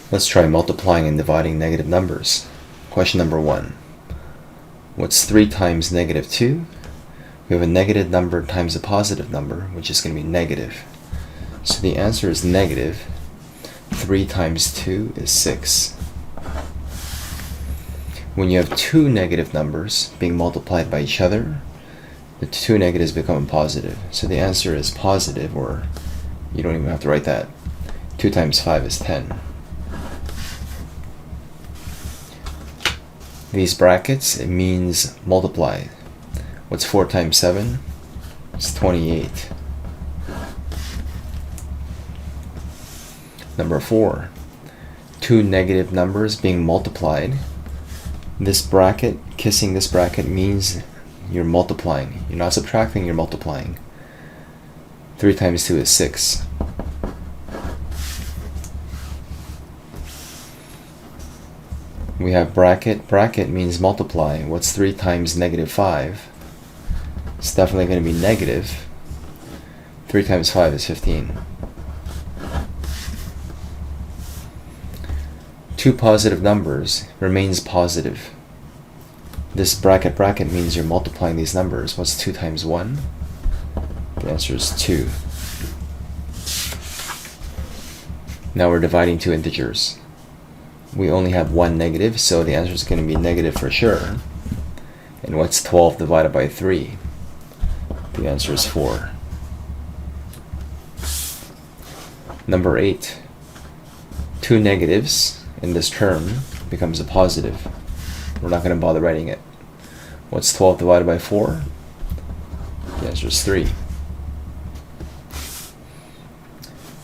Let's try multiplying and dividing negative numbers. Question number 1. What's 3 times negative 2? We have a negative number times a positive number, which is going to be negative. So the answer is negative. 3 times 2 is 6. When you have two negative numbers being multiplied by each other, the two negatives become positive. So the answer is positive, or you don't even have to write that. 2 times 5 is 10. These brackets, it means multiply. What's 4 times 7? It's 28. Number 4. Two negative numbers being multiplied. This bracket, kissing this bracket, means you're multiplying. You're not subtracting, you're multiplying. 3 times 2 is 6. We have bracket. Bracket means multiply. What's 3 times negative 5? It's definitely going to be negative. 3 times 5 is 15. Two positive numbers remains positive. This bracket means you're multiplying these numbers. What's 2 times 1? The answer is 2. Now we're dividing two integers. We only have one negative, so the answer is going to be negative for sure. And what's 12 divided by 3? The answer is 4. Number 8. Two negatives in this term becomes a positive. We're not going to bother writing it. What's 12 divided by 4? The answer is 3.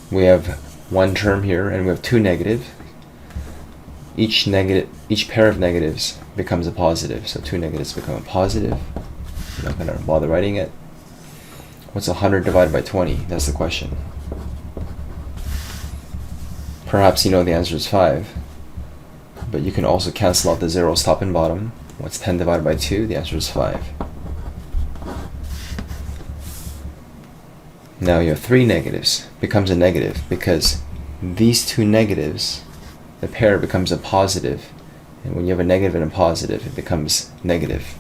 We have one term here, and we have two negatives. Each pair of negatives becomes a positive. So two negatives become a positive. I'm not going to bother writing it. What's 100 divided by 20? That's the question. Perhaps you know the answer is 5. But you can also cancel out the zeros top and bottom. What's 10 divided by 2? The answer is 5. Now you have three negatives. Becomes a negative because these two negatives, the pair becomes a positive. And when you have a negative and a positive, it becomes negative.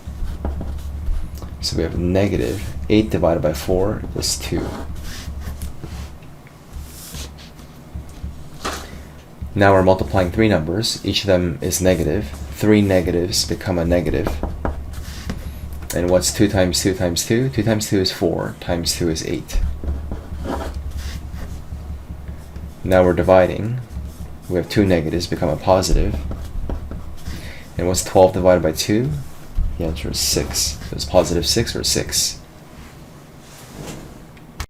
So we have negative 8 divided by 4 is 2. Now we're multiplying three numbers. Each of them is negative. Three negatives become a negative. And what's 2 times 2 times 2? 2 times 2 is 4. Times 2 is 8. Now we're dividing. We have two negatives become a positive. And what's 12 divided by 2? The answer is 6. So it's positive 6 or 6.